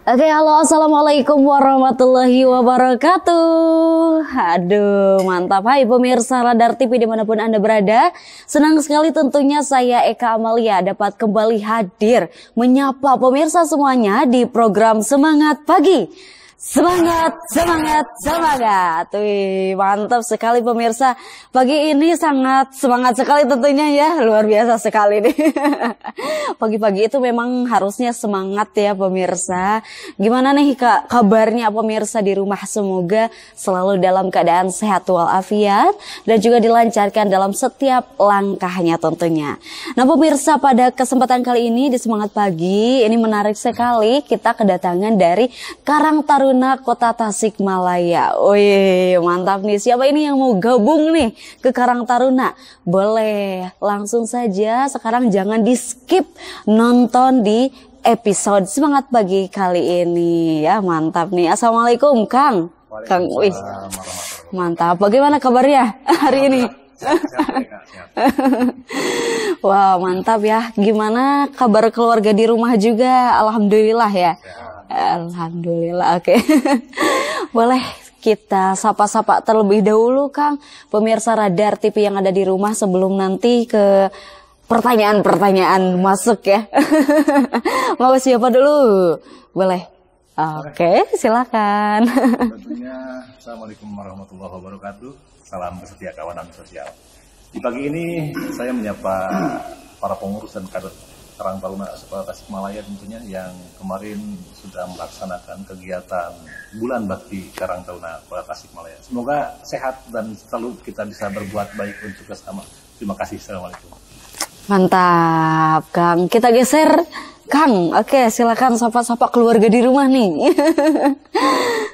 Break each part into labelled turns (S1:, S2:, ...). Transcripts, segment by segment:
S1: Oke, halo, assalamualaikum warahmatullahi wabarakatuh. Aduh, mantap. Hai pemirsa Radar TV dimanapun Anda berada. Senang sekali tentunya saya Eka Amalia dapat kembali hadir menyapa pemirsa semuanya di program Semangat Pagi. Semangat, semangat, semangat. Wih, mantap sekali pemirsa. Pagi ini sangat semangat sekali tentunya ya. Luar biasa sekali nih. Pagi-pagi itu memang harusnya semangat ya pemirsa. Gimana nih Kak kabarnya pemirsa di rumah? Semoga selalu dalam keadaan sehat walafiat dan juga dilancarkan dalam setiap langkahnya tentunya. Nah pemirsa, pada kesempatan kali ini di Semangat Pagi ini menarik sekali, kita kedatangan dari Karang Taruna Kota Tasikmalaya. Wih, mantap nih. Siapa ini yang mau gabung nih ke Karang Taruna? Boleh langsung saja sekarang, jangan di skip nonton di episode Semangat Pagi kali ini ya. Mantap nih. Assalamualaikum Kang. Kang, wih, mantap. Bagaimana kabarnya hari ini? Wow, mantap ya. Gimana kabar keluarga di rumah juga? Alhamdulillah ya. Alhamdulillah, oke. Boleh kita sapa-sapa terlebih dahulu Kang, pemirsa Radar TV yang ada di rumah sebelum nanti ke pertanyaan-pertanyaan masuk ya. Mau siapa dulu? Boleh? Oke, silakan.
S2: Tentunya Assalamualaikum warahmatullahi wabarakatuh. Salam setia kawanan sosial. Di pagi ini saya menyapa para pengurus dan kader Karang Taruna Tasikmalaya tentunya yang kemarin sudah melaksanakan kegiatan Bulan Bakti Karang Taruna Tasikmalaya. Semoga sehat dan selalu kita bisa berbuat baik untuk bersama. Terima kasih. Assalamualaikum.
S1: Mantap Kang. Kita geser Kang. Oke, silakan sapa-sapa keluarga di rumah nih.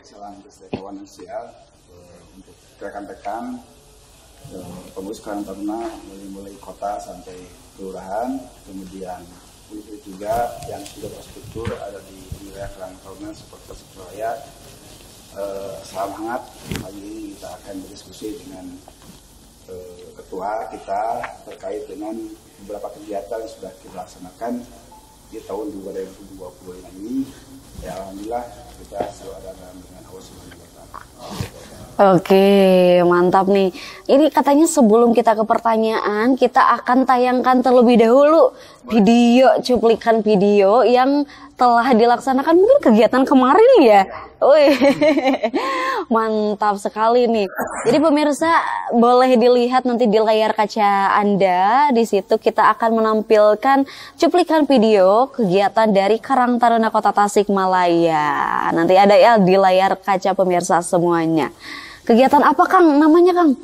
S3: Salam setia kawanan sosial untuk rekan-rekan pengurus Karang Taruna mulai kota sampai kelurahan, kemudian juga yang sudah terstruktur ada di wilayah Karang Taruna seperti Tasikmalaya. Salam hangat. Pagi ini kita akan berdiskusi dengan ketua kita terkait dengan beberapa kegiatan yang sudah kita laksanakan di tahun 2020 ini. Ya, alhamdulillah kita selalu ada dengan Allah Subhanahu wa Ta'ala.
S1: Oke, mantap nih. Ini katanya sebelum kita ke pertanyaan, kita akan tayangkan terlebih dahulu video, cuplikan video yang telah dilaksanakan mungkin kegiatan kemarin ya. Wih, mantap sekali nih. Jadi pemirsa boleh dilihat nanti di layar kaca Anda. Di situ kita akan menampilkan cuplikan video kegiatan dari Karang Taruna Kota Tasikmalaya. Nanti ada ya di layar kaca pemirsa semuanya. Kegiatan apa Kang? Namanya Kang?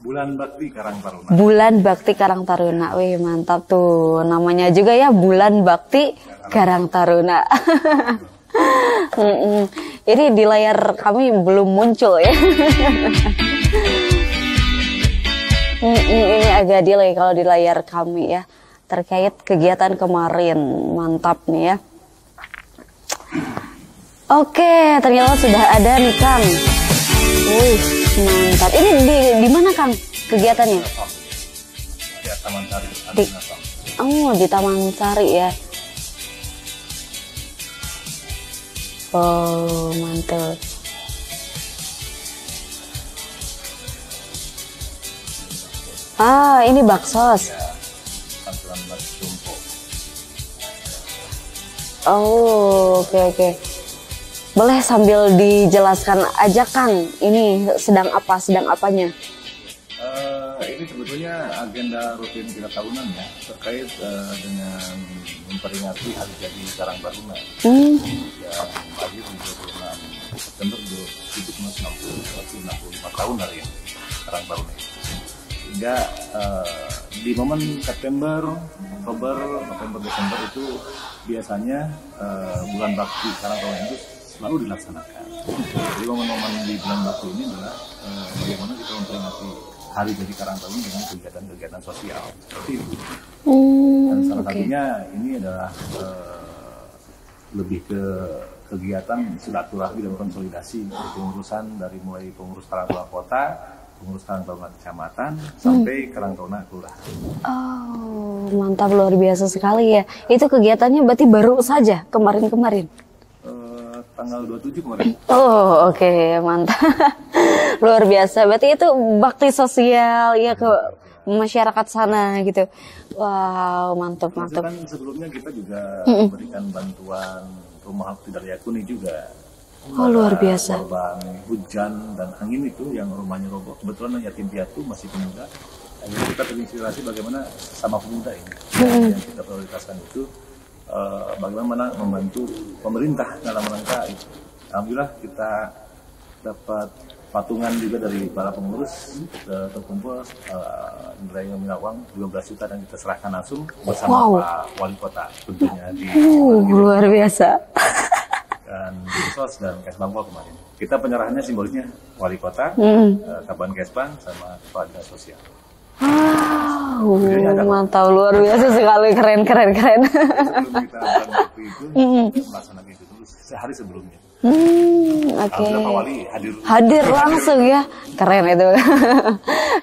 S2: Bulan Bakti Karang Taruna.
S1: Bulan Bakti Karang Taruna. Wih, mantap tuh. Namanya juga ya Bulan Bakti Karang Taruna. Ini di layar kami belum muncul ya. Ini agak delay kalau di layar kami ya. Terkait kegiatan kemarin. Mantap nih ya. Oke, ternyata sudah ada nih Kang. Wih, mantap. Ini di mana Kang kegiatannya?
S2: Ya, Taman Sari.
S1: Di Taman Sari ya. Oh, mantap. Ah, ini baksos.
S2: Tampilan bakso jumbo.
S1: Oh, oke. Boleh sambil dijelaskan aja Kang, ini sedang apanya?
S2: Ini sebetulnya agenda rutin kita tahunan ya, terkait dengan memperingati hari jadi Karang Taruna yang lahir di 26 September 1765 tahun hari ini Karang Taruna. Sehingga di momen September, Oktober, November, Desember itu biasanya bulan bakti Karang Taruna itu selalu dilaksanakan. Jadi momen-momen di bulan bakti ini adalah bagaimana kita memperingati hari jadi Karang Taruna dengan kegiatan-kegiatan sosial seperti itu. Dan salah satunya ini adalah lebih ke kegiatan silaturahmi dan konsolidasi pengurusan dari mulai pengurus Karang Taruna Kota, pengurus Karang Taruna Kecamatan sampai Karang Taruna Kelurahan.
S1: Oh, mantap, luar biasa sekali ya. Itu kegiatannya berarti baru saja kemarin-kemarin.
S2: tanggal 27 kemarin.
S1: Oh, oke, mantap. Luar biasa. Berarti itu bakti sosial ya ke masyarakat sana gitu. Wow, mantap, mantap.
S2: Kan sebelumnya kita juga memberikan bantuan rumah tidak layak huni juga.
S1: Oh, luar biasa.
S2: Korban hujan dan angin itu yang rumahnya roboh. Kebetulan yatim piatu masih pemuda. Akhirnya kita terinspirasi bagaimana sama pemuda ini. Yang kita prioritaskan itu bagaimana membantu pemerintah dalam rangka itu. Alhamdulillah kita dapat patungan juga dari para pengurus terkumpul nilai nominal uang 12 juta dan kita serahkan langsung bersama Pak Wali Kota tentunya di
S1: luar biasa.
S2: Dan Dinsos dan Kesbangpol kemarin. Kita penyerahannya simbolisnya Wali Kota, Kabupaten Kesbang sama Kepala Dinas Sosial.
S1: Mantap, luar biasa sekali, keren.
S2: Sebelum kita waktu itu, kita melaksanakan itu dulu sehari sebelumnya.
S1: Oke.
S2: Pak Wali
S1: hadir langsung ya, keren itu.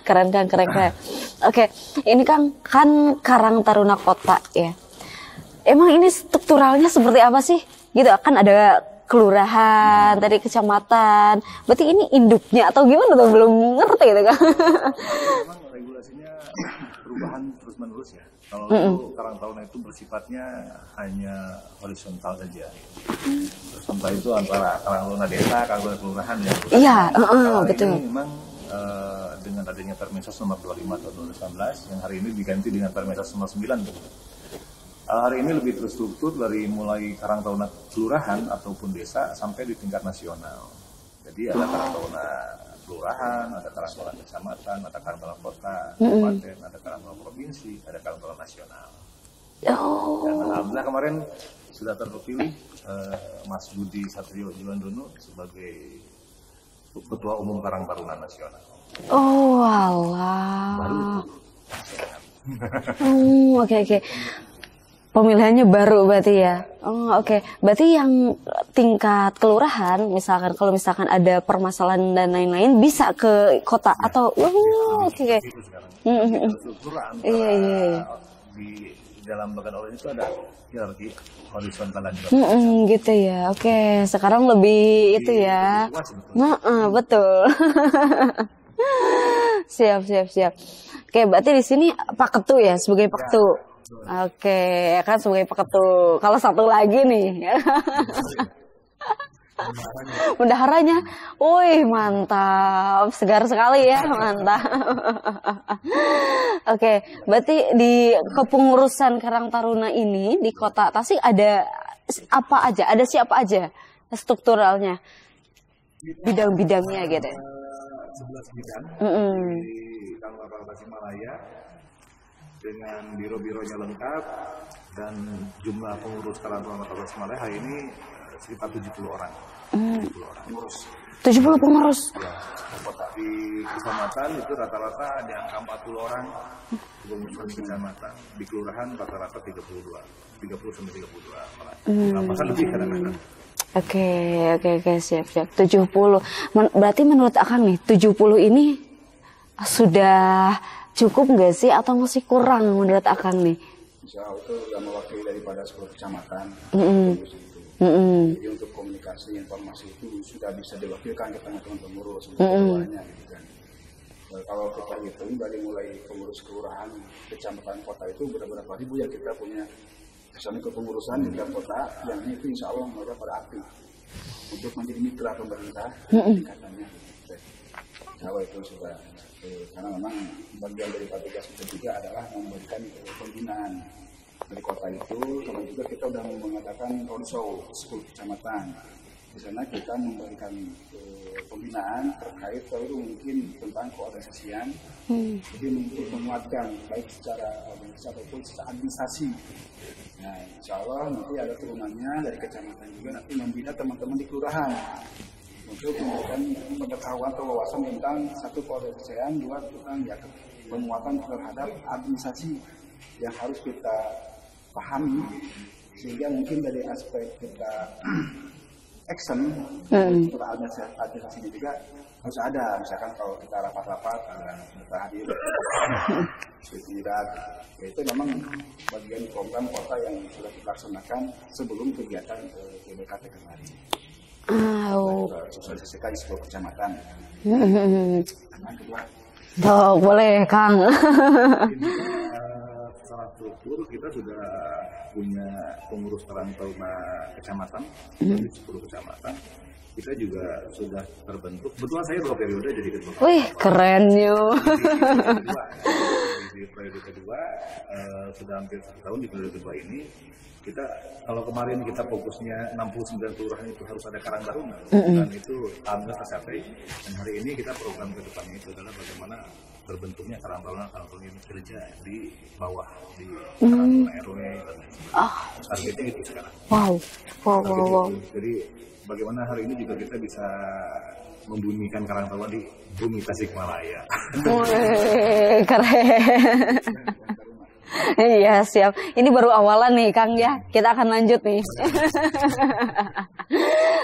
S1: keren. Oke, ini kan Karang Taruna Kota ya. Emang ini strukturalnya seperti apa sih? Gitu, kan ada kelurahan, tadi kecamatan. Berarti ini induknya atau gimana tuh? Belum ngerti gitu kan.
S2: Memang regulasinya perubahan terus-menerus ya. Kalau itu Karang Taruna itu bersifatnya hanya horizontal saja. Horizontal itu antara Karang Taruna desa, Karang Taruna kelurahan ya.
S1: Iya, betul.
S2: Ini memang dengan adanya Permensos nomor 25 tahun 2019 yang hari ini diganti dengan Permensos nomor 9. Hari ini lebih terstruktur dari mulai Karang Taruna kelurahan ataupun desa sampai di tingkat nasional. Jadi ada Karang Taruna kelurahan, ada Karang Taruna kecamatan, ada Karang Taruna kota, kabupaten, ada Karang Taruna provinsi, ada Karang Taruna nasional. Dan alhamdulillah kemarin sudah terpilih Mas Budi Satrio Juwandono sebagai Ketua Umum Karang Taruna Nasional.
S1: Oh, alah.
S2: Baru.
S1: Oke. Pemilihannya baru berarti ya. Oh, oke. Berarti yang tingkat kelurahan, misalkan kalau misalkan ada permasalahan dan lain-lain bisa ke kota atau oke. Iya.
S2: Di dalam bagian orang itu ada hierarki horizontal dan
S1: gitu ya. Oke, sekarang lebih itu ya. Betul. Siap. Oke, berarti di sini Pak Ketu ya sebagai Pak Ketu. Oke, ya kan sebagai Pak Ketu. Kalau satu lagi nih, bendaharanya, wih mantap, segar sekali ya, mantap. Oke, berarti di kepengurusan Karang Taruna ini di Kota Tasik ada apa aja? Ada siapa aja strukturalnya? Bidang-bidangnya gitu.
S2: 11 bidang di Kabupaten Tasikmalaya dengan biro-bironya lengkap dan jumlah pengurus Karang Taruna Kota Tasikmalaya hari ini sekitar 70 orang. 70 orang pengurus.
S1: 70 pengurus.
S2: Ya, di kecamatan itu rata-rata di angka 40 orang pengurus kecamatan. Di kelurahan rata-rata 30 sampai 32 orang. Bahkan lebih kadang-kadang.
S1: Oke, siap. 70. Berarti menurut Akang nih, 70 ini sudah cukup nggak sih atau masih kurang menurut Akang nih?
S3: Insya Allah itu sudah mewakili daripada 10 kecamatan. Jadi untuk komunikasi informasi itu sudah bisa diwakilkan ke teman-teman pengurus semuanya gitu kan. Kalau kita hitung dari mulai pengurus kelurahan, kecamatan, kota itu beberapa ribu yang kita punya kesana kepengurusan di dalam kota yang itu insya Allah mereka pada aktif untuk menjadi mitra pemerintah katanya. Insya Allah itu sudah karena memang bagian dari tugas kita juga adalah memberikan pembinaan dari kota itu. Sama juga kita sudah mengadakan roadshow 10 kecamatan. Di sana kita memberikan pembinaan terkait kalau mungkin tentang keorganisasian. Jadi untuk menguatkan baik secara organisasi ataupun secara administrasi. Nah, insya Allah nanti ada turunannya dari kecamatan juga nanti membina teman-teman di kelurahan untuk memberikan pengetahuan atau wawasan tentang satu keorganisasian, dua tentang ya, penguatan terhadap administrasi yang harus kita pahami sehingga mungkin dari aspek kita action untuk administrasi ini juga harus ada. Misalkan kalau kita rapat-rapat kita hadir tidak itu memang bagian program kota yang sudah kita laksanakan sebelum kegiatan PDKT kemarin. Sosialisasikan di sebuah kecamatan.
S1: Tuh, boleh Kang.
S2: Secara struktur kita sudah punya pengurus Karang Taruna kecamatan, di 10 kecamatan. Kita juga sudah terbentuk. Kebetulan saya 2 periode jadi ketua.
S1: Wih, keren yo.
S2: Di periode kedua sudah hampir 1 tahun di periode kedua ini. Kita kalau kemarin kita fokusnya 69 kelurahan itu harus ada Karang Taruna, dan itu alhamdulillah tercapai. Dan hari ini kita program ke depannya itu adalah bagaimana terbentuknya Karang Taruna ini kerja di bawah di Karang Taruna RW dan lain sebagainya. Targetnya itu sekarang.
S1: Wow.
S2: Jadi bagaimana hari ini juga kita bisa membunyikan Karang Taruna di bumi Tasikmalaya.
S1: Wih, keren. Iya siap. Ini baru awalan nih Kang ya. Kita akan lanjut nih.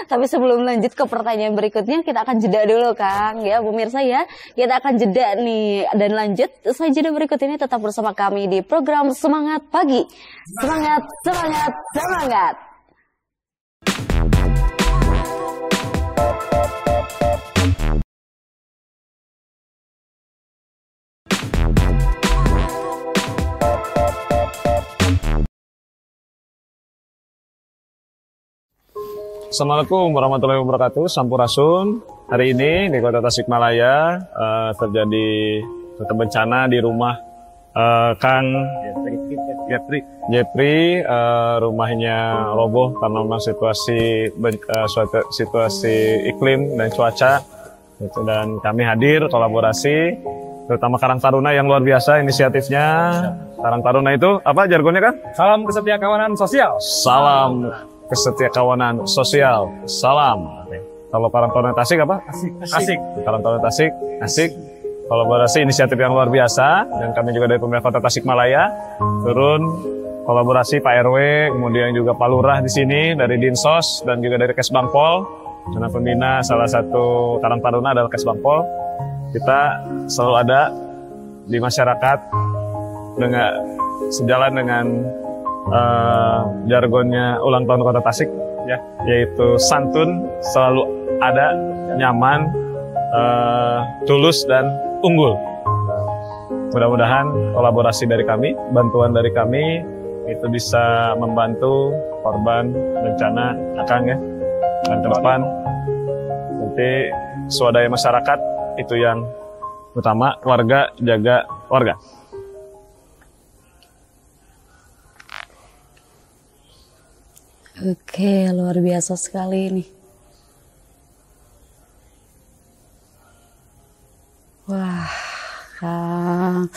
S1: Tapi sebelum lanjut ke pertanyaan berikutnya, kita akan jeda dulu Kang ya pemirsa ya. Kita akan jeda nih dan lanjut. Usai jeda berikut ini tetap bersama kami di program Semangat Pagi. Semangat, semangat, semangat.
S4: Assalamualaikum warahmatullahi wabarakatuh. Sampurasun. Hari ini di Kota Tasikmalaya terjadi suatu bencana di rumah Kang Jepri. Rumahnya roboh karena memang situasi iklim dan cuaca. Dan kami hadir kolaborasi, terutama Karang Taruna yang luar biasa inisiatifnya. Karang Taruna itu apa jargonnya kan?
S5: Salam kesetiakawanan sosial.
S4: Salam kesetiakawanan sosial. Salam. Kalau Karang Taruna Tasik apa?
S5: Asik.
S4: Karang Taruna Tasik, asik. Kolaborasi inisiatif yang luar biasa, dan kami juga dari pemerintah Kota Tasikmalaya turun kolaborasi Pak RW, kemudian juga Pak Lurah di sini dari Dinsos dan juga dari Kesbangpol. Karena pembina salah satu Karang Taruna adalah Kesbangpol. Kita selalu ada di masyarakat dengan sejalan dengan jargonnya ulang tahun Kota Tasik ya, yaitu santun, selalu ada, nyaman, tulus dan unggul. Mudah-mudahan kolaborasi dari kami, bantuan dari kami itu bisa membantu korban bencana Akang ya. Dan ke depan nanti swadaya masyarakat itu yang utama, warga jaga warga.
S1: Oke, luar biasa sekali ini. Wah, Kang,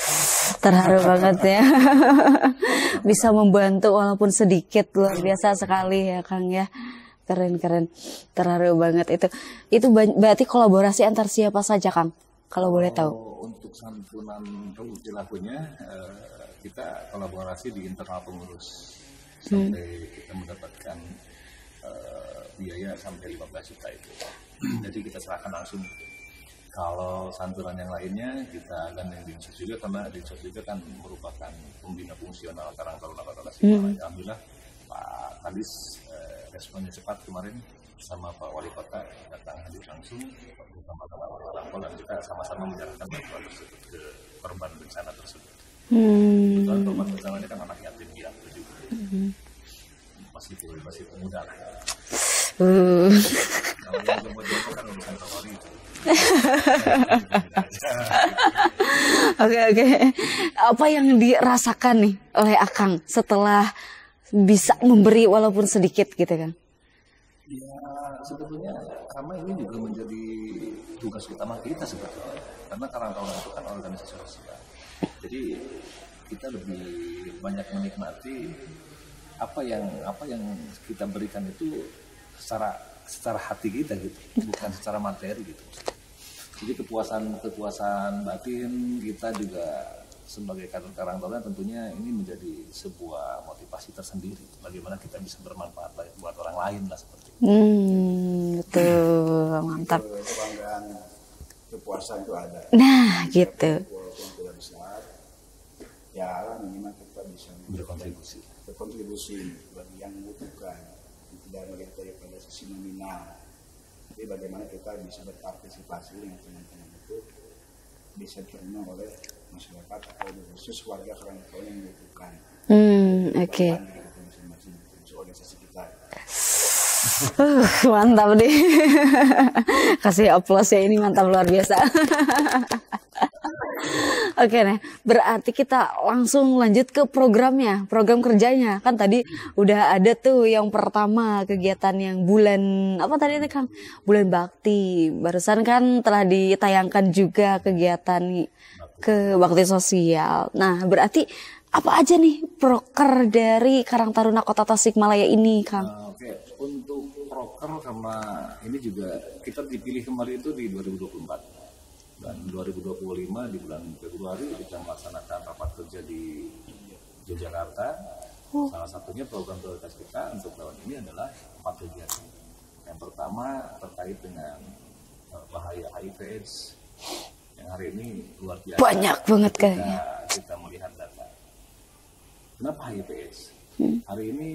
S1: terharu banget ya. Bisa membantu walaupun sedikit, luar biasa sekali ya Kang ya. Keren, terharu banget itu berarti kolaborasi antar siapa saja Kang, kalau boleh tahu?
S2: Untuk santunan produksi lagunya kita kolaborasi di internal pengurus sampai kita mendapatkan biaya sampai 15 juta itu. Jadi kita serahkan langsung. Kalau santunan yang lainnya kita gandeng Dinsos juga, karena Dinsos juga kan merupakan pembina fungsional Karang Taruna Kota Tasikmalaya. Alhamdulillah Pak Kadis responnya cepat kemarin bersama Pak Wali Kota datang hadir langsung bersama teman-teman dan kita sama-sama menyerahkan bantuan tersebut ke korban bencana tersebut. Kebetulan korban bencananya kan anak yatim piatu juga, masih muda lah. Kalau yang jomblo kan urusan Polri itu.
S1: Oke. Apa yang dirasakan nih oleh Akang setelah bisa memberi walaupun sedikit gitu kan?
S2: Ya sebetulnya karena ini juga menjadi tugas utama kita sebetulnya. Karena Karang Taruna itu kan organisasi sosial. Jadi kita lebih banyak menikmati apa yang kita berikan itu secara hati kita gitu, bukan secara materi gitu. Jadi kepuasan batin kita juga sebagai kader Karang Taruna tentunya ini menjadi sebuah motivasi tersendiri. Bagaimana kita bisa bermanfaat buat orang lain lah seperti itu.
S1: Betul, mantap.
S3: Kebanggaan, kepuasan itu ada.
S1: Nah, gitu.
S3: Walaupun tidak besar, ya minimal kita bisa berkontribusi bagi yang membutuhkan. Tidak melihat daripada sisi nominal, Jadi bagaimana kita bisa berpartisipasi dengan teman-teman itu bisa diterima oleh masyarakat atau khusus warga Karangtaruna yang membutuhkan.
S1: Oke.
S3: Masing-masing organisasi kita.
S1: Mantap deh. Kasih aplaus ya, ini mantap luar biasa. Oke nih, berarti kita langsung lanjut ke programnya, program kerjanya. Kan tadi udah ada tuh yang pertama kegiatan yang bulan apa tadi itu Kang? Bulan Bakti. Barusan kan telah ditayangkan juga kegiatan ke bakti sosial. Nah, berarti apa aja nih proker dari Karang Taruna Kota Tasikmalaya ini, Kang?
S2: Oke, untuk proker karena ini juga kita dipilih kemarin itu di 2024. Dan 2025 di bulan Februari kita melaksanakan rapat kerja di Yogyakarta. Salah satunya program prioritas kita untuk tahun ini adalah 4 kegiatan. Yang pertama terkait dengan bahaya HIV/AIDS yang hari ini luar biasa.
S1: Banyak banget kayaknya.
S2: Kita melihat data. Kenapa HIV/AIDS? Hari ini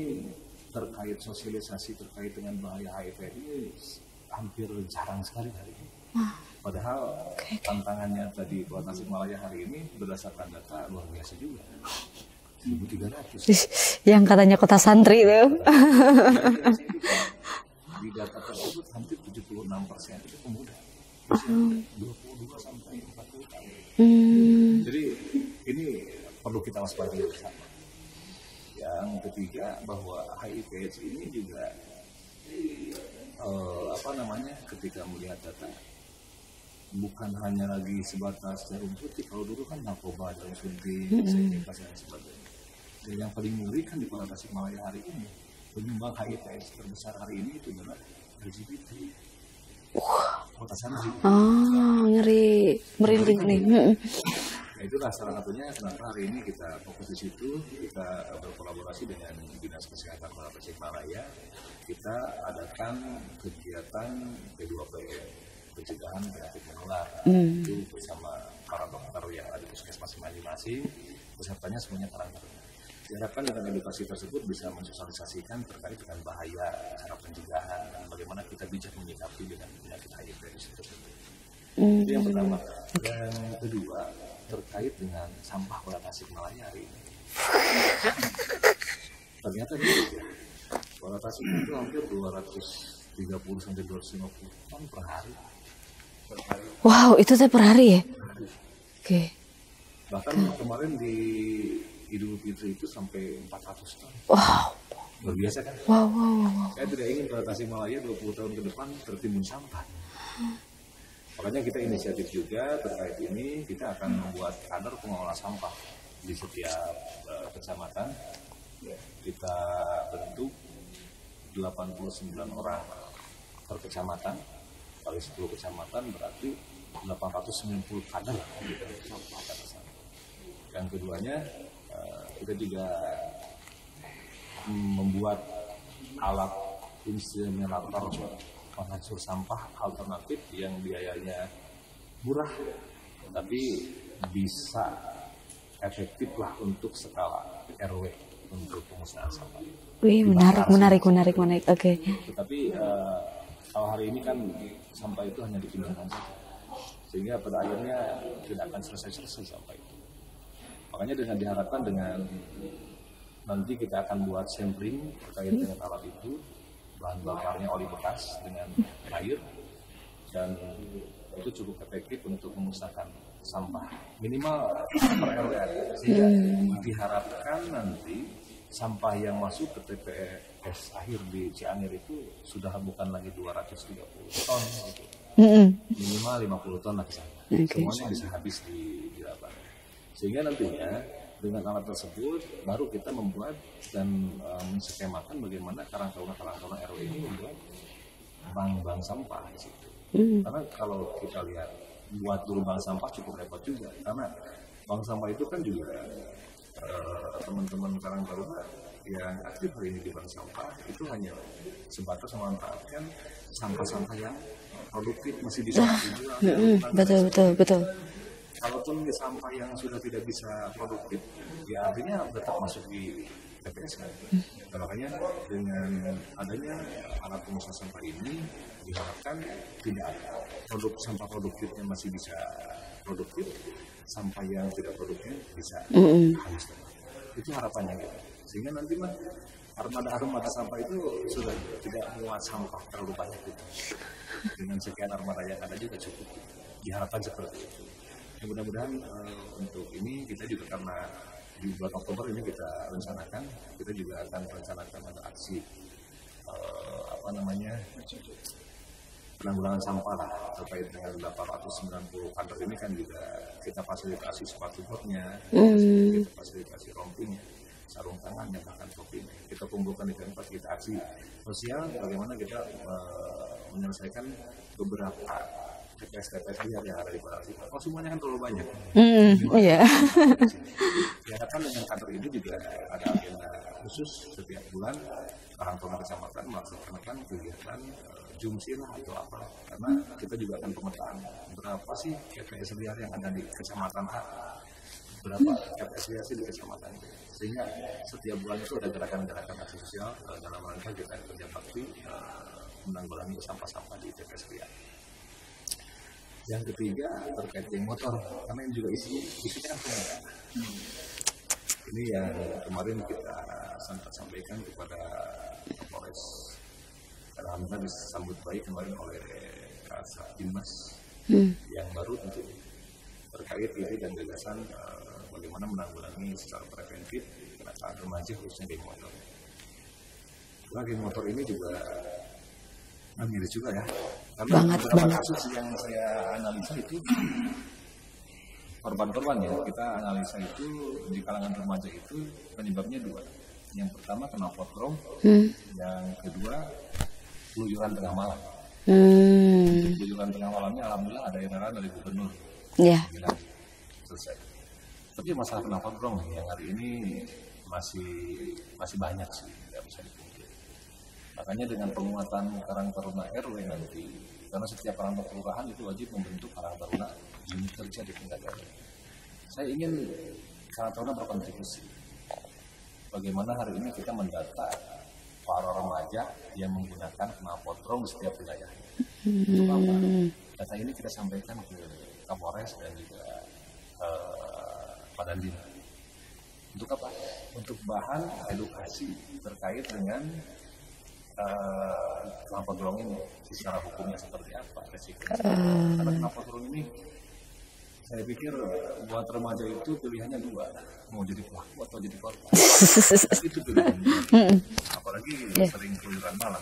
S2: terkait sosialisasi terkait dengan bahaya HIV ini hampir jarang sekali hari ini. Padahal tantangannya tadi Kota Tasikmalaya hari ini berdasarkan data luar biasa juga. 1.300.
S1: Yang katanya kota santri itu.
S2: Di data tersebut hampir 76% itu pemuda. Usia 22 sampai 40 tahun. Jadi ini perlu kita waspadai bersama. Yang ketiga bahwa HIV/AIDS ini juga ketika melihat data bukan hanya lagi sebatas jarum suntik. Kalau dulu kan narkoba, jarum suntik, seks dan sebagainya. Dan yang paling mengerikan di Kota Tasikmalaya hari ini, penyumbang HIV/AIDS terbesar hari ini itu adalah LGBT. Kota santri.
S1: Ngeri, merinding nih.
S2: Nah, itulah salah satunya kenapa hari ini kita fokus di situ. Kita berkolaborasi dengan Dinas Kesehatan Kota Tasikmalaya. Kita adakan kegiatan P2P, pencegahan penyakit menular, itu bersama para dokter yang ada di puskesmas masing-masing, pesertanya semuanya Karang Taruna. Diharapkan dengan edukasi tersebut bisa mensosialisasikan terkait dengan bahaya, cara pencegahan, dan bagaimana kita bijak menyikapi dengan penyakit HIV tersebut. Itu yang pertama. Yang kedua terkait dengan sampah Kota Tasikmalaya hari ini. Ternyata Kota Tasik itu hampir 230 sampai 250 ton per hari.
S1: Wow, itu teh per hari ya? Oke.
S2: Bahkan kemarin di Idul Fitri itu sampai 400 ton.
S1: Wow.
S2: Luar biasa kan?
S1: Wow.
S2: Saya tidak ingin Kota Tasikmalaya 20 tahun ke depan tertimbun sampah. Makanya kita inisiatif juga terkait ini, kita akan membuat kader pengelola sampah di setiap kecamatan. Kita bentuk 89 orang per kecamatan. Kali 10 kecamatan berarti 890 kader gitu. Yang keduanya kita juga membuat alat insinerator penghancur sampah alternatif yang biayanya murah tapi bisa efektif lah untuk skala RW untuk pemusnahan sampah.
S1: Wih, menarik. Oke.
S2: Tetapi kalau hari ini kan sampah itu hanya dipindahkan saja, sehingga pada akhirnya tidak akan selesai sampah itu. Makanya dengan diharapkan dengan nanti kita akan buat sampling terkait dengan alat itu, bahan bakarnya oli bekas dengan air, dan itu cukup efektif untuk memusnahkan sampah minimal per RW, sehingga diharapkan nanti sampah yang masuk ke TPS akhir di Cianjur itu sudah bukan lagi 230 ton gitu. Minimal 50 ton lah kesana. Semuanya bisa habis di lapangan. Sehingga nantinya dengan alat tersebut baru kita membuat dan menskemakan bagaimana Karang Taruna RW ini membuat bank sampah di situ. Karena kalau kita lihat buat dulu bank sampah cukup repot juga, karena bank sampah itu kan juga teman-teman Karang Taruna yang aktif hari ini di bank sampah itu hanya sebatas memanfaatkan sampah-sampah yang produktif masih bisa dijual.
S1: Betul.
S2: Kalaupun sampah yang sudah tidak bisa produktif, ya artinya tetap masuk di TPS kan. Nah, makanya dengan adanya alat pemusat sampah ini diharapkan tidak ada produk sampah produktifnya masih bisa produktif, sampah yang tidak produktif bisa habis. Itu harapannya gitu. Sehingga nanti mah armada sampah itu sudah tidak muat sampah terlalu banyak gitu. Dengan sekian armada yang ada juga cukup. Diharapkan seperti itu. Ya, mudah-mudahan untuk ini kita juga karena di bulan Oktober ini kita rencanakan, kita juga akan rencanakan ada aksi penanggulangan sampah lah terkait dengan 890 kantor ini kan juga kita fasilitasi sepatu botnya, kita fasilitasi rompingnya, sarung tangannya, bahkan topinya. Kita kumpulkan di tempat, kita aksi sosial bagaimana kita menyelesaikan beberapa TPS liar yang ada di Kota Sipil. Oh, semuanya kan terlalu banyak.
S1: Iya.
S2: Diharapkan dengan kantor ini juga ada agenda khusus setiap bulan Karang Taruna Kecamatan melaksanakan kegiatan jumsil atau apa. Karena kita juga akan pemetaan berapa sih TPS liar yang ada di Kecamatan A, berapa TPS liar sih di Kecamatan B. Sehingga setiap bulan itu ada gerakan-gerakan aksi sosial dalam rangka kita kerja bakti menanggulangi sampah-sampah di TPS liar. Yang ketiga terkait geng motor, karena ini juga isunya kan pengendara. Ini yang kemarin kita sampaikan kepada Kapolres. Alhamdulillah disambut baik kemarin oleh Kasat Dimas yang baru tentu terkait ide dan gagasan bagaimana menanggulangi secara preventif kendaraan remaja khususnya geng motor. Karena geng motor ini juga miris juga ya, karena beberapa kasus yang saya analisa itu korban-korban ya, kita analisa itu di kalangan remaja itu penyebabnya dua. Yang pertama kena potrong, yang kedua keluyuran tengah malam. Keluyuran tengah malamnya alhamdulillah ada edaran dari gubernur. Iya. Selesai. Tapi masalah kena potrong yang hari ini masih banyak sih, tidak bisa dipungkiri. Makanya dengan penguatan Karang Taruna RW nanti, karena setiap perangkat kelurahan itu wajib membentuk Karang Taruna unit kerja di tingkat RW. Saya ingin Karang Taruna berkontribusi. Bagaimana hari ini kita mendata para remaja yang menggunakan knalpot di setiap wilayah. Untuk apa? Data ini kita sampaikan ke Kapolres dan juga Pak Dandim. Untuk apa? Untuk bahan edukasi terkait dengan knalpot ini secara hukumnya seperti apa resikonya. Karena knalpot ini saya pikir buat remaja itu pilihannya dua, mau jadi pelaku atau jadi korban. Itu pilihannya. Apalagi sering keluyuran malam.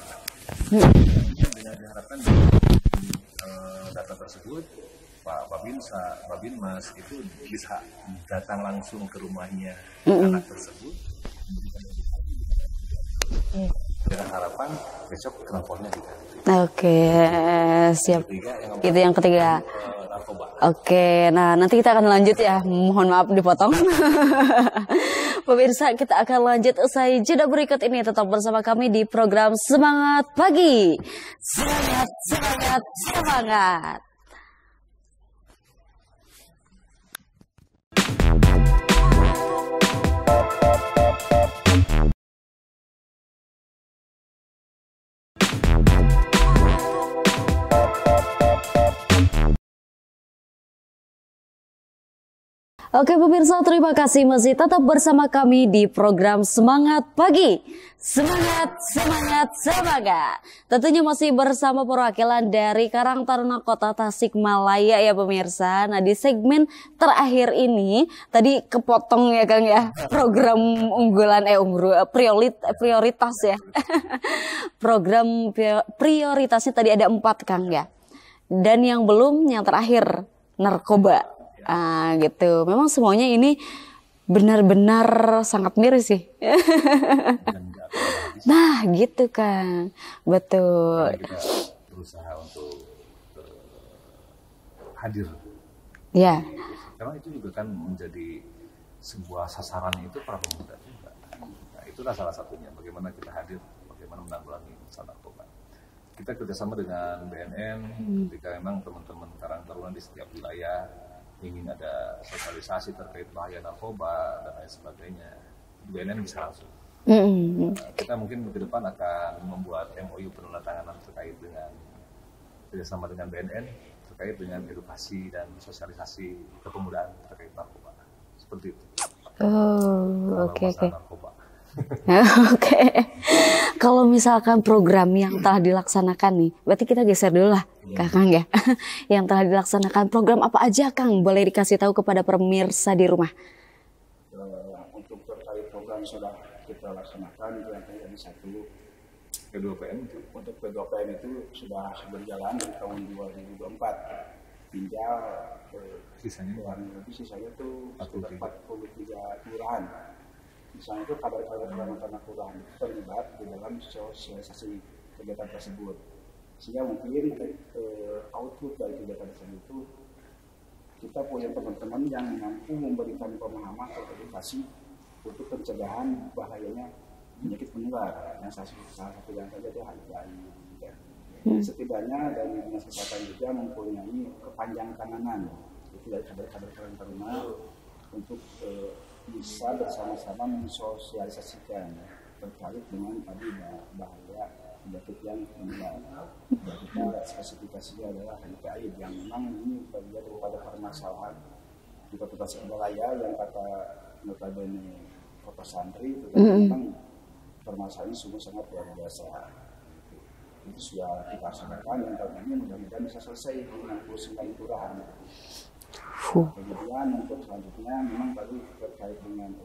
S2: Dengan diharapkan data tersebut Pak Babinmas itu bisa datang langsung ke rumahnya anak tersebut. Dengan harapan besok knalpotnya diganti.
S1: Oke, siap. Itu yang ketiga. Oke, nah nanti kita akan lanjut ya. Mohon maaf dipotong. Pemirsa, kita akan lanjut usai jeda berikut ini. Tetap bersama kami di program Semangat Pagi. Semangat, semangat, semangat. Oke pemirsa, terima kasih masih tetap bersama kami di program Semangat Pagi. Semangat, semangat, semangat. Tentunya masih bersama perwakilan dari Karang Taruna Kota Tasikmalaya ya pemirsa. Nah di segmen terakhir ini, tadi kepotong ya Kang ya, program unggulan prioritas ya. Program prioritasnya tadi ada 4 Kang ya. Dan yang belum, yang terakhir, narkoba. Gitu. Memang semuanya ini benar-benar sangat miris sih. Nah, gitu Kang. Betul.
S2: Kita berusaha untuk hadir.
S1: Ya.
S2: Karena itu juga kan menjadi sebuah sasaran itu para pemuda juga. Nah, itulah salah satunya. Bagaimana kita hadir, bagaimana menanggulangi masalah narkoba. Kita kerjasama dengan BNN. Ketika memang teman-teman Karang Taruna di setiap wilayah ingin ada sosialisasi terkait bahaya narkoba dan lain sebagainya, BNN bisa langsung Kita mungkin ke depan akan membuat MOU penandatanganan terkait dengan kerjasama dengan BNN terkait dengan edukasi dan sosialisasi kepemudaan terkait narkoba. Seperti itu.
S1: Oh, oke.
S2: Narkoba.
S1: Oke. Kalau misalkan program yang telah dilaksanakan nih, berarti kita geser dulu lah, Kang ya. Yang telah dilaksanakan program apa aja, Kang? Boleh dikasih tahu kepada pemirsa di rumah?
S3: Untuk terkait program sudah kita laksanakan itu yang tadi satu.
S2: P2PM itu.
S3: Untuk P2PM itu sudah berjalan dari tahun 2024. Tinggal
S2: Sisanya
S3: kurang lebih sisanya itu sekitar 43 kelurahan. Misalnya itu kabar-kabar kecamatan kelurahan itu terlibat di dalam sosialisasi kegiatan tersebut. Sehingga mungkin output dari kegiatan tersebut itu kita punya teman-teman yang mampu memberikan pemahaman atau edukasi untuk pencegahan bahayanya penyakit menular. Yang salah satu yang saja itu HIV/AIDS. Ya. Setidaknya dari dinas kesehatan juga mempunyai kepanjang tanganan itu dari kader-kader taruna untuk bisa bersama-sama mensosialisasikan terkait dengan tadi bahaya penyakit yang menular. Kita spesifikasinya adalah HIV/AIDS yang memang ini bagian daripada permasalahan di Kota Tasikmalaya yang kata notabene kota santri itu memang permasalahan ini sungguh sangat luar biasa. Itu sudah kita laksanakan dan tahun ini mudah-mudahan bisa selesai di 69 kelurahan. Kemudian untuk selanjutnya memang tadi terkait dengan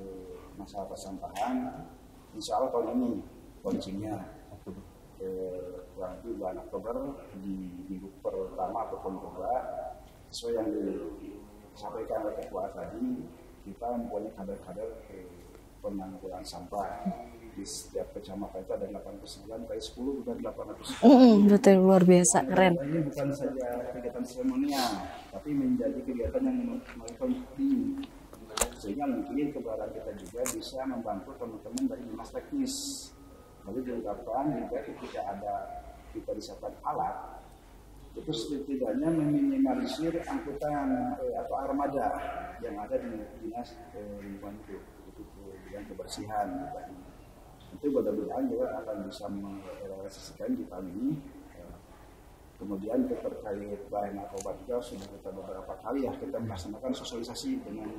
S3: masalah persampahan, insya Allah tahun ini launchingnya kurang lebih bulan Oktober di minggu pertama ataupun kedua, sesuai yang disampaikan oleh Ketua tadi, kita mempunyai kader-kader penanggulangan sampah. Di setiap kecamatan itu ada 89 kali 10 bukan 800.
S1: Betul, luar biasa, keren.
S3: Ini bukan saja kegiatan seremonial, tapi menjadi kegiatan yang penting. Sehingga mungkin keberadaan kita juga bisa membantu teman-teman dari dinas teknis. Lalu diungkapkan juga ketika ada kita disiapkan alat, itu setidaknya meminimalisir angkutan atau armada yang ada di dinas lingkungan itu untuk bidang kebersihan. Itu mudah-mudahan juga akan bisa merealisasikan di tahun ini. Kemudian terkait bahan narkoba juga sudah kita beberapa kali ya kita melaksanakan sosialisasi dengan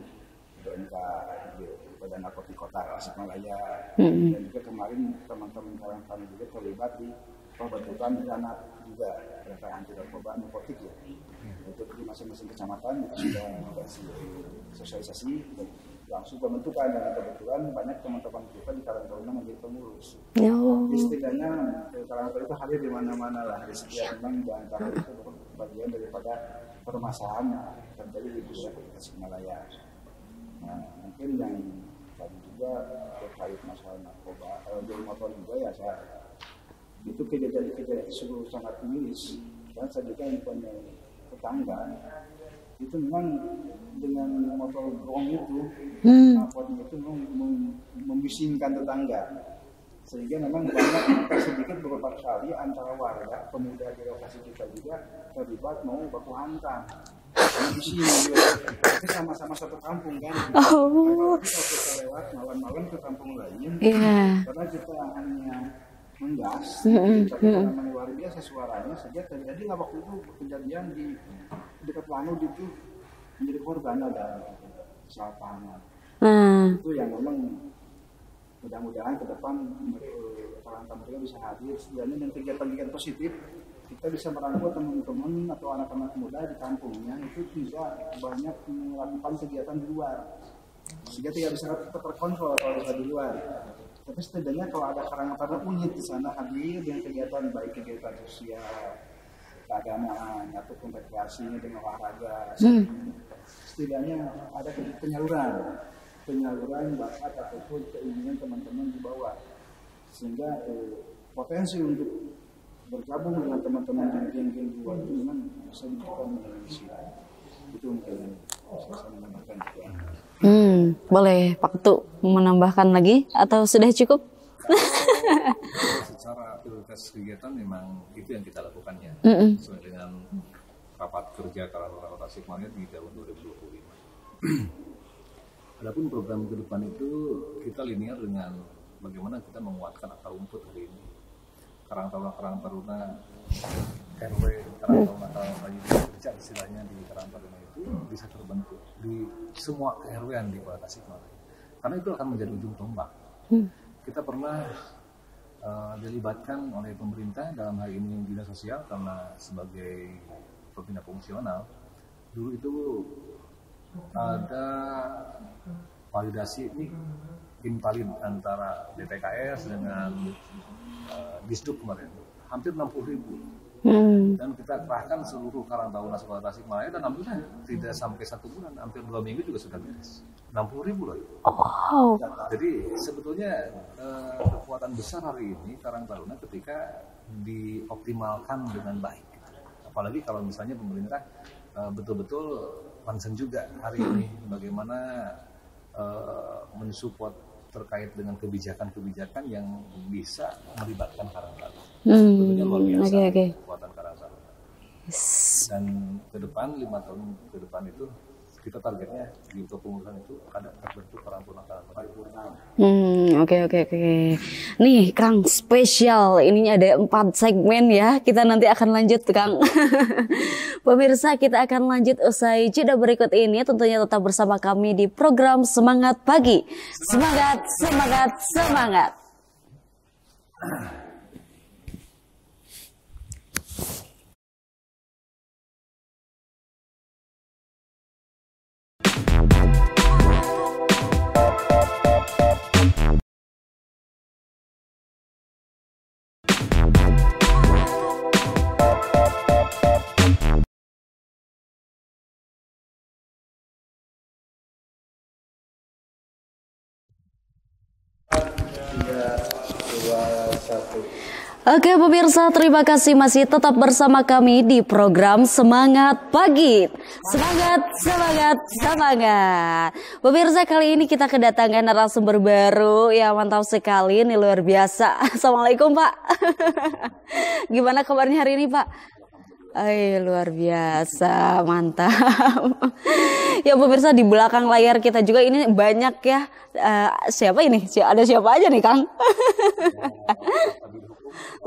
S3: BNK Badan Narkotika Kota Tasikmalaya dan juga kemarin teman-teman kawan kami juga terlibat di pembentukan granat juga gerakan anti narkoba narkotik ya. Untuk di masing-masing kecamatan itu sudah sosialisasi dan langsung pembentukan dan kebetulan banyak teman-teman kita di Karang Taruna menjadi pengurus. Setidaknya Karang Taruna itu hadir di mana-mana lah di setiap memang di antara itu bagian daripada permasalahan yang terjadi di wilayah Tasikmalaya. Nah, mungkin yang tadi juga terkait masalah narkoba, dari motor juga ya saya itu kejadian-kejadian itu sangat miris dan saya juga yang punya tetangga itu memang dengan motor gong itu motornya itu membisingkan tetangga sehingga memang banyak sedikit beberapa kali antara warga pemuda di lokasi kita juga terlibat mau baku hantam bising itu sama-sama satu kampung kan kalau kita lewat malam-malam ke kampung lain karena kita hanya menggas tapi memang luar biasa suaranya saja terjadi waktu itu kejadian di dekat Lanut itu menjadi korban ada kesalahpahaman. Itu yang memang mudah-mudahan ke depan orang-orang mereka bisa hadir setidaknya dengan kegiatan-kegiatan positif kita bisa merangkul teman-teman atau anak-anak muda di kampungnya itu tidak banyak melakukan kegiatan di luar sehingga tidak bisa terkontrol kalau bisa di luar. Tapi setidaknya kalau ada karang-karang unit di sana hadir dengan kegiatan baik kegiatan sosial, keagamaan ataupun rekreasinya dengan olahraga, setidaknya ada penyaluran bakat ataupun keinginan teman-teman di bawah, sehingga potensi untuk bergabung dengan teman-teman yang geng-geng di luar itu memang bisa dibuka Indonesia. Itu mungkin saya menambahkan juga.
S1: Boleh Pak Ketu menambahkan lagi atau sudah cukup?
S2: Secara prioritas kegiatan memang itu yang kita lakukan ya sesuai dengan rapat kerja Karang Taruna Kota Tasikmalaya di tahun 2025. Adapun program ke depan itu kita linear dengan bagaimana kita menguatkan akar rumput hari ini. Karang Taruna RW, Karang Taruna kerja istilahnya di Karang Taruna itu bisa terbentuk di semua RW-an di Kota Tasikmalaya. Karena itu akan menjadi ujung tombak. Kita pernah dilibatkan oleh pemerintah dalam hal ini dinas sosial karena sebagai pembina fungsional. Dulu itu ada validasi ini invalid antara DTKS dengan Disduk kemarin, hampir 60.000. Dan kita kerahkan seluruh Karang Taruna Sekolah Tasikmalaya dan alhamdulillah tidak sampai 1 bulan, hampir 2 minggu juga sudah beres. 60.000 loh itu.
S1: Oh.
S2: Jadi sebetulnya kekuatan besar hari ini Karang Taruna ketika dioptimalkan dengan baik. Apalagi kalau misalnya pemerintah betul-betul concern juga hari ini bagaimana mensupport terkait dengan kebijakan-kebijakan yang bisa melibatkan Karang Taruna. Sebetulnya luar biasa kekuatan Karang Taruna. Dan ke depan 5 tahun ke depan itu kita targetnya di kepengurusan itu ada terbentuk Karang Taruna paripurna.
S1: Oke. Nih Kang, spesial ininya ada 4 segmen ya. Kita nanti akan lanjut Kang. Pemirsa, kita akan lanjut usai jeda berikut ini. Tentunya tetap bersama kami di program Semangat Pagi. Semangat. Oke pemirsa, terima kasih masih tetap bersama kami di program Semangat Pagi. Semangat. Pemirsa, kali ini kita kedatangan narasumber baru yang mantap sekali, ini luar biasa. Assalamualaikum Pak. Gimana kabarnya hari ini Pak? Luar biasa, mantap. Ya pemirsa, di belakang layar kita juga ini banyak ya. Siapa ini? Ada siapa aja nih Kang?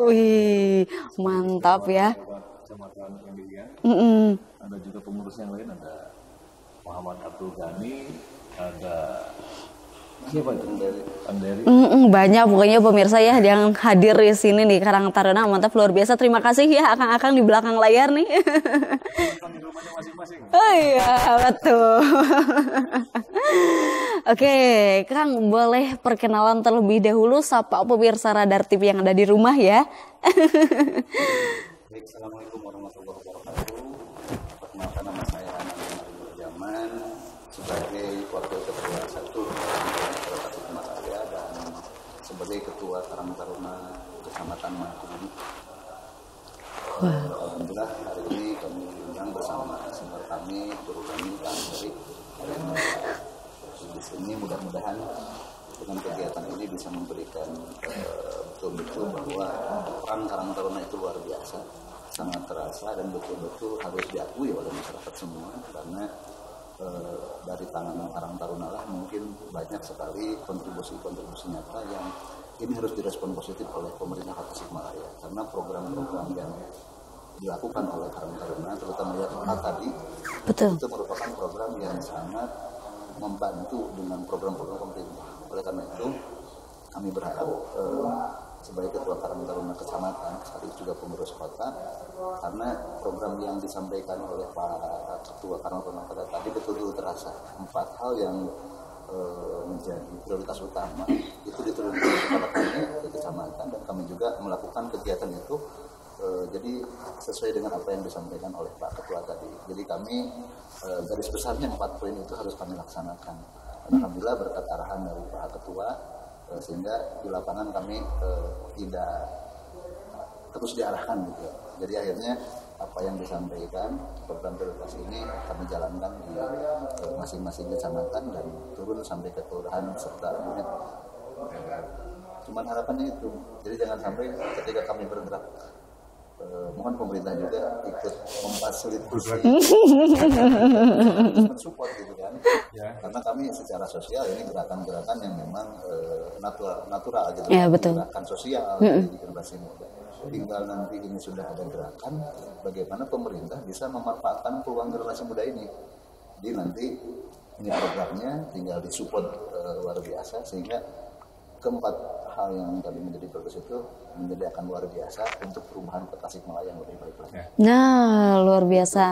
S1: Wih, mantap ya.
S2: Kecamatan Kendirian. Ada juga pengurus yang lain, ada Muhammad Abdul Ghani, ada siapa itu? Anderi.
S1: Banyak pokoknya pemirsa ya yang hadir di sini nih Karang Taruna, mantap luar biasa. Terima kasih ya akang-akang di belakang layar nih.
S2: Di rumahnya masing-masing.
S1: Oh iya, betul. Oke, Kang, boleh perkenalan terlebih dahulu sapa pemirsa Radar TV yang ada di rumah ya.
S3: Baik, Assalamualaikum warahmatullahi wabarakatuh. Perkenalkan, nama saya Anand Zaman sebagai Wakil Ketua 1 Kota Tasikmalaya dan sebagai Ketua Karang Taruna Kecamatan Mangkubumi. Alhamdulillah hari ini kami diundang bersama senior kami, guru kami, Kang Erik. Di sini mudah-mudahan dengan kegiatan ini bisa memberikan betul-betul bahwa peran Karang Taruna itu luar biasa, sangat terasa dan betul-betul harus diakui oleh masyarakat semua karena dari tangan Karang Taruna lah mungkin banyak sekali kontribusi nyata yang ini harus direspon positif oleh pemerintah Kota Tasikmalaya karena program-program yang dilakukan oleh Karang Taruna terutama yang tadi itu merupakan program yang sangat membantu dengan program-program pemerintah. Oleh karena itu kami berharap sebagai Ketua Karang Taruna Kecamatan sekaligus juga pengurus kota karena program yang disampaikan oleh Pak Ketua Karang Taruna Kota tadi betul-betul terasa 4 hal yang menjadi prioritas utama itu diturunkan kepada kami ke kecamatan dan kami juga melakukan kegiatan itu jadi sesuai dengan apa yang disampaikan oleh Pak Ketua tadi. Jadi kami garis besarnya 4 poin itu harus kami laksanakan. Dan alhamdulillah berkat arahan dari Pak Ketua sehingga di lapangan kami tidak terus diarahkan gitu ya. Jadi akhirnya apa yang disampaikan program prioritas ini kami jalankan di masing-masing kecamatan dan turun sampai ke kelurahan serta unit. Cuman harapannya itu. Jadi jangan sampai ketika kami bergerak
S6: mohon pemerintah juga ikut memfasilitasi mensupport gitu kan ya. Karena kami secara sosial ini gerakan-gerakan yang memang natural gitu
S1: ya, betul.
S6: Gerakan sosial di generasi muda. Tinggal nanti ini sudah ada gerakan, bagaimana pemerintah bisa memanfaatkan peluang generasi muda ini. Jadi nanti ini programnya tinggal disupport luar biasa, sehingga keempat hal yang tadi menjadi bagus itu menjadi akan luar biasa untuk perubahan ke Tasikmalaya yang lebih baik lagi.
S1: Nah, luar biasa,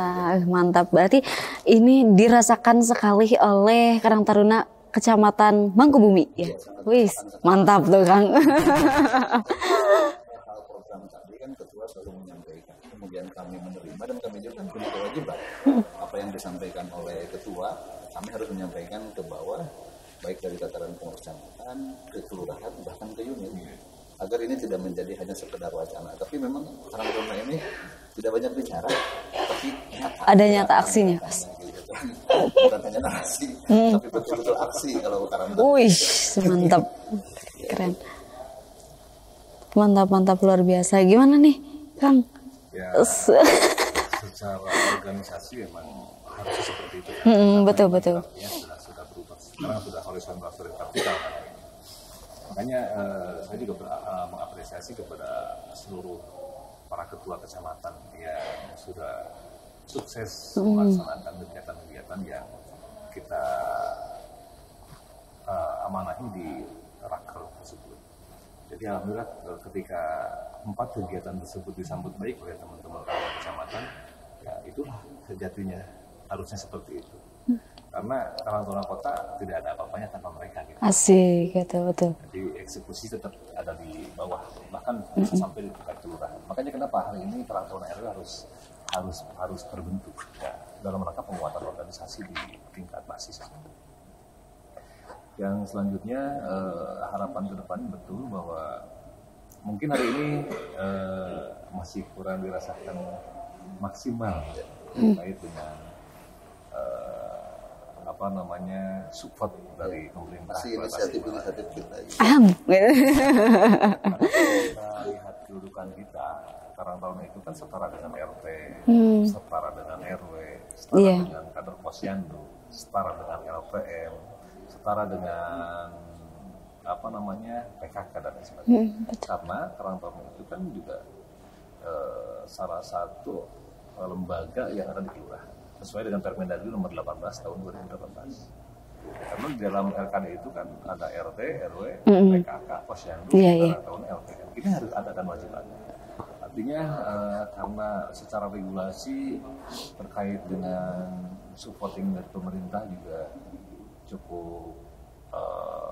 S1: mantap. Berarti ini dirasakan sekali oleh Karang Taruna Kecamatan Mangkubumi ya. Wis, mantap tuh Kang.
S6: Hal program tadi kan ketua selalu menyampaikan, kemudian kami menerima dan kami juga punya kewajiban. Apa yang disampaikan oleh ketua, kami harus menyampaikan ke bawah, baik dari tataran pengurus kecamatan, ke kelurahan, bahkan ke unit, agar ini tidak menjadi hanya sekedar wacana. Tapi memang Karang Taruna ini tidak banyak bicara, tapi nyata.
S1: Ada nyata aksinya, Mas.
S6: Gitu. Bukan hanya narasi, tapi betul-betul aksi kalau Karang Taruna.
S1: Wih, mantap, keren. Mantap, luar biasa. Gimana nih, Kang?
S2: Ya, secara organisasi memang harusnya seperti itu.
S1: Betul.
S2: Sudah berubah. Sekarang sudah horizontal, sudah vertikal. Makanya saya juga mengapresiasi kepada seluruh para ketua kecamatan yang sudah sukses melaksanakan kegiatan-kegiatan yang kita amanahi di raker tersebut. Jadi alhamdulillah ketika 4 kegiatan tersebut disambut baik oleh teman-teman kecamatan, ya itulah sejatinya harusnya seperti itu. Karena Karang Taruna Kota tidak ada apa-apanya tanpa mereka. Gitu.
S1: Asik, betul.
S2: Jadi eksekusi tetap ada di bawah, bahkan bisa sampai di tingkat kelurahan. Makanya kenapa hari ini Karang Taruna RW harus terbentuk ya, dalam rangka penguatan organisasi di tingkat basis. Yang selanjutnya harapan ke depan betul bahwa mungkin hari ini masih kurang dirasakan maksimal ya, terkait dengan support dari pemerintah.
S6: Masih inisiatif kita.
S2: Kita lihat kedudukan kita, Karang Taruna itu kan setara dengan RT, setara dengan RW, setara dengan kader posyandu, setara dengan LPM, setara dengan PKK dan lain sebagainya. Karena Karang Taruna itu kan juga salah satu lembaga yang ada di kelurahan sesuai dengan Permendagri nomor 18 tahun 2018. Karena di dalam LKD itu kan ada RT, RW, PKK, posyandu, Karang Taruna, LPM. Ini harus ada dan wajib ada. Artinya karena secara regulasi terkait dengan supporting dari pemerintah juga cukup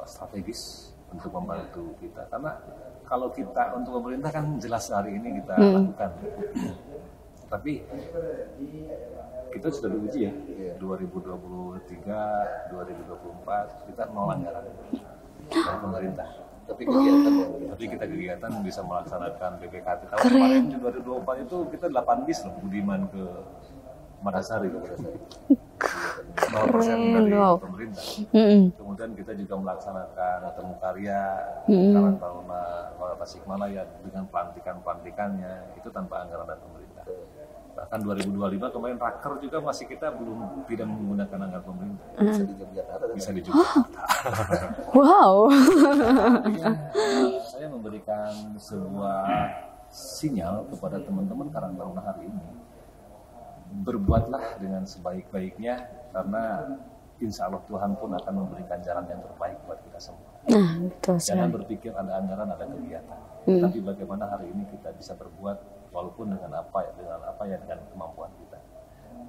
S2: strategis untuk membantu kita. Karena kalau kita untuk pemerintah kan jelas hari ini kita lakukan. Tapi kita sudah diuji ya, 2023, 2024 kita nol anggaran dari pemerintah. Tapi kita kegiatan bisa melaksanakan BPKT. Tahun kemarin di 2024 itu kita 8 bis loh, Budiman ke Madasari. 0% dari pemerintah. Kemudian kita juga melaksanakan temu karya Karang Taruna Tasikmalaya dengan pelantikannya itu tanpa anggaran dari pemerintah. Bahkan 2025 kemarin raker juga masih kita belum tidak menggunakan anggaran pemerintah. Bisa di Yogyakarta.
S1: Wow.
S2: Artinya, saya memberikan sebuah sinyal kepada teman-teman Karang Taruna hari ini. Berbuatlah dengan sebaik-baiknya, karena insya Allah Tuhan pun akan memberikan jalan yang terbaik buat kita semua.
S1: Betul.
S2: Jangan berpikir ada anggaran, ada kegiatan. Tapi bagaimana hari ini kita bisa berbuat walaupun dengan dengan kemampuan kita.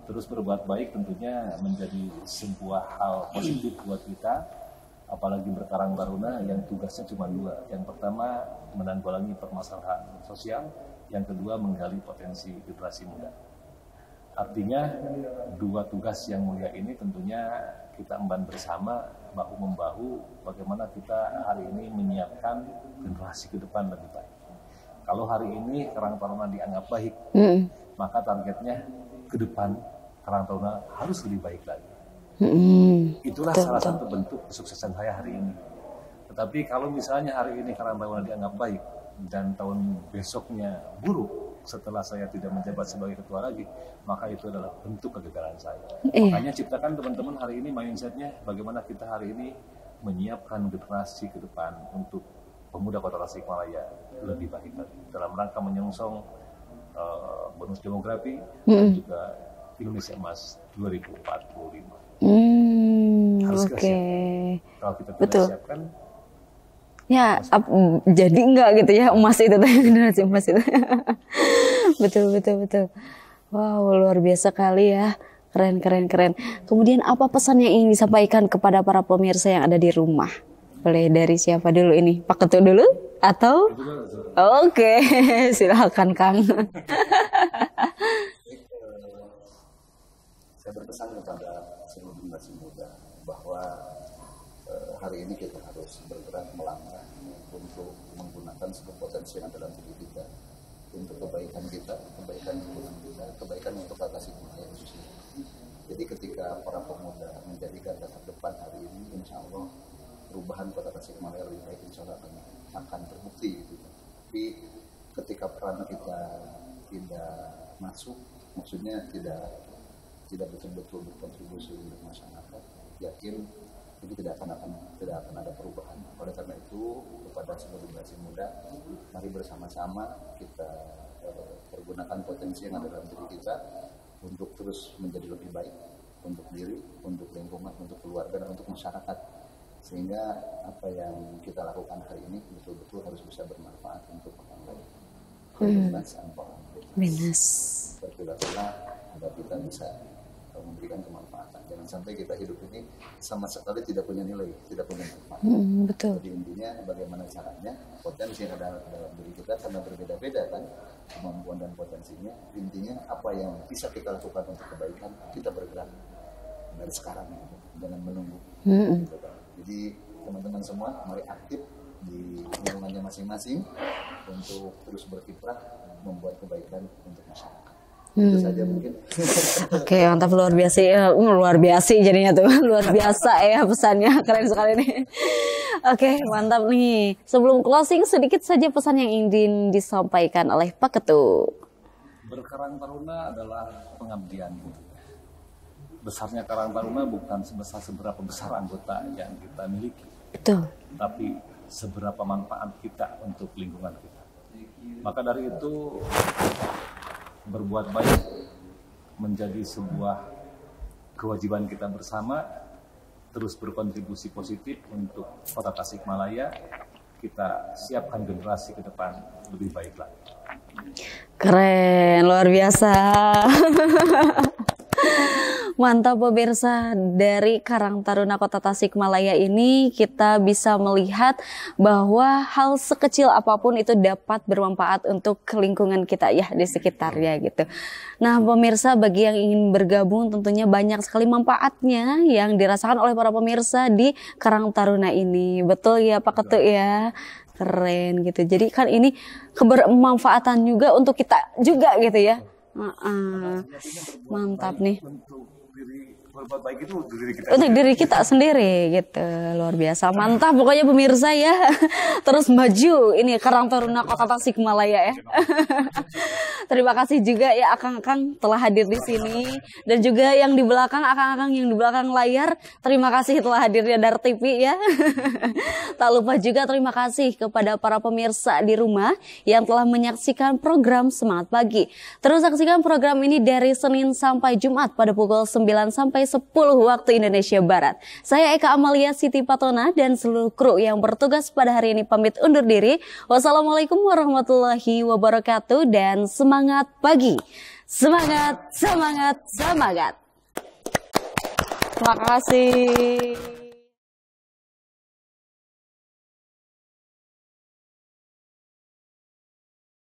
S2: Terus berbuat baik tentunya menjadi sebuah hal positif buat kita. Apalagi berkarang taruna yang tugasnya cuma 2. Yang pertama menanggulangi permasalahan sosial, yang kedua menggali potensi generasi muda. Artinya 2 tugas yang mulia ini tentunya kita emban bersama, bahu-membahu, bagaimana kita hari ini menyiapkan generasi ke depan lebih baik. Kalau hari ini Karang Taruna dianggap baik, maka targetnya ke depan Karang Taruna harus lebih baik lagi. Itulah salah satu bentuk kesuksesan saya hari ini. Tetapi kalau misalnya hari ini Karang Taruna dianggap baik dan tahun besoknya buruk, setelah saya tidak menjabat sebagai ketua lagi, maka itu adalah bentuk kegagalan saya.
S1: Iya.
S2: Makanya ciptakan teman-teman hari ini mindsetnya bagaimana kita hari ini menyiapkan generasi ke depan untuk pemuda Kota Tasikmalaya lebih baik lagi dalam rangka menyongsong bonus demografi dan juga Indonesia Emas 2045. Harus kita siapkan. Kalau kita tidak siapkan,
S1: ya jadi enggak gitu ya emas itu generasi emas itu. betul. Wow, luar biasa kali ya. Keren. Kemudian apa pesan yang ingin disampaikan kepada para pemirsa yang ada di rumah? Boleh dari siapa dulu ini? Pak Ketua dulu atau? Oke, silakan Kang.
S6: Saya berpesan kepada seluruh generasi muda bahwa hari ini kita harus bergerak melangkah untuk menggunakan seluruh potensi yang ada dalam diri kita untuk kebaikan kita, kebaikan lingkungan kita, kebaikan untuk Tasikmalaya khususnya. Jadi ketika para pemuda menjadikan dasar depan hari ini, insya Allah perubahan Kota Tasikmalaya lebih baik, insya Allah akan terbukti. Gitu. Tapi ketika peran kita tidak masuk, maksudnya tidak betul-betul berkontribusi untuk masyarakat, yakin itu tidak akan ada perubahan. Oleh karena itu kepada seluruh generasi muda, mari bersama-sama kita pergunakan potensi yang ada dalam diri kita untuk terus menjadi lebih baik untuk diri, untuk lingkungan, untuk keluarga, dan untuk masyarakat, sehingga apa yang kita lakukan hari ini betul-betul harus bisa bermanfaat untuk orang lain.
S1: Benas.
S6: Berpilih-pilih agar kita bisa memberikan kemanfaatan. Jangan sampai kita hidup ini sama sekali tidak punya nilai, tidak punya manfaat.
S1: Betul.
S6: Jadi intinya bagaimana caranya potensi yang ada dalam diri kita karena berbeda-beda kan kemampuan dan potensinya. Intinya apa yang bisa kita lakukan untuk kebaikan, kita bergerak dari sekarang, jangan menunggu. Gitu kan. Jadi teman-teman semua mari aktif di lingkungannya masing-masing untuk terus berkiprah membuat kebaikan untuk masyarakat. Itu saja mungkin.
S1: Oke, mantap, luar biasa ya. Luar biasa jadinya tuh. Luar biasa ya pesannya. Keren sekali nih. Oke, mantap nih. Sebelum closing, sedikit saja pesan yang ingin disampaikan oleh Pak Ketua.
S2: Berkarang Taruna adalah pengabdian. Besarnya Karang Taruna bukan seberapa besar anggota yang kita miliki.
S1: Betul.
S2: Tapi seberapa manfaat kita untuk lingkungan kita. Maka dari itu berbuat baik menjadi sebuah kewajiban kita bersama, terus berkontribusi positif untuk Kota Tasikmalaya. Kita siapkan generasi ke depan lebih baik lagi.
S1: Keren, luar biasa. Mantap pemirsa, dari Karang Taruna Kota Tasikmalaya ini kita bisa melihat bahwa hal sekecil apapun itu dapat bermanfaat untuk lingkungan kita ya di sekitarnya gitu. Nah pemirsa, bagi yang ingin bergabung tentunya banyak sekali manfaatnya yang dirasakan oleh para pemirsa di Karang Taruna ini. Betul ya Pak Ketua ya? Keren gitu. Jadi kan ini kebermanfaatan juga untuk kita juga gitu ya. Mantap nih.
S2: Berbuat baik itu
S1: untuk diri kita sendiri gitu. Luar biasa, mantap pokoknya pemirsa ya. Terus maju ini Karang Taruna Kota Tasikmalaya ya. Terima kasih juga ya akang-akang telah hadir di sini, dan juga yang di belakang, akang-akang yang di belakang layar, terima kasih telah hadirnya Dar TV ya. Tak lupa juga terima kasih kepada para pemirsa di rumah yang telah menyaksikan program Semangat Pagi. Terus saksikan program ini dari Senin sampai Jumat pada pukul 9 sampai 10 waktu Indonesia Barat. Saya Eka Amalia Siti Patona dan seluruh kru yang bertugas pada hari ini pamit undur diri. Wassalamualaikum warahmatullahi wabarakatuh dan semangat pagi. Semangat, semangat, semangat. Terima kasih.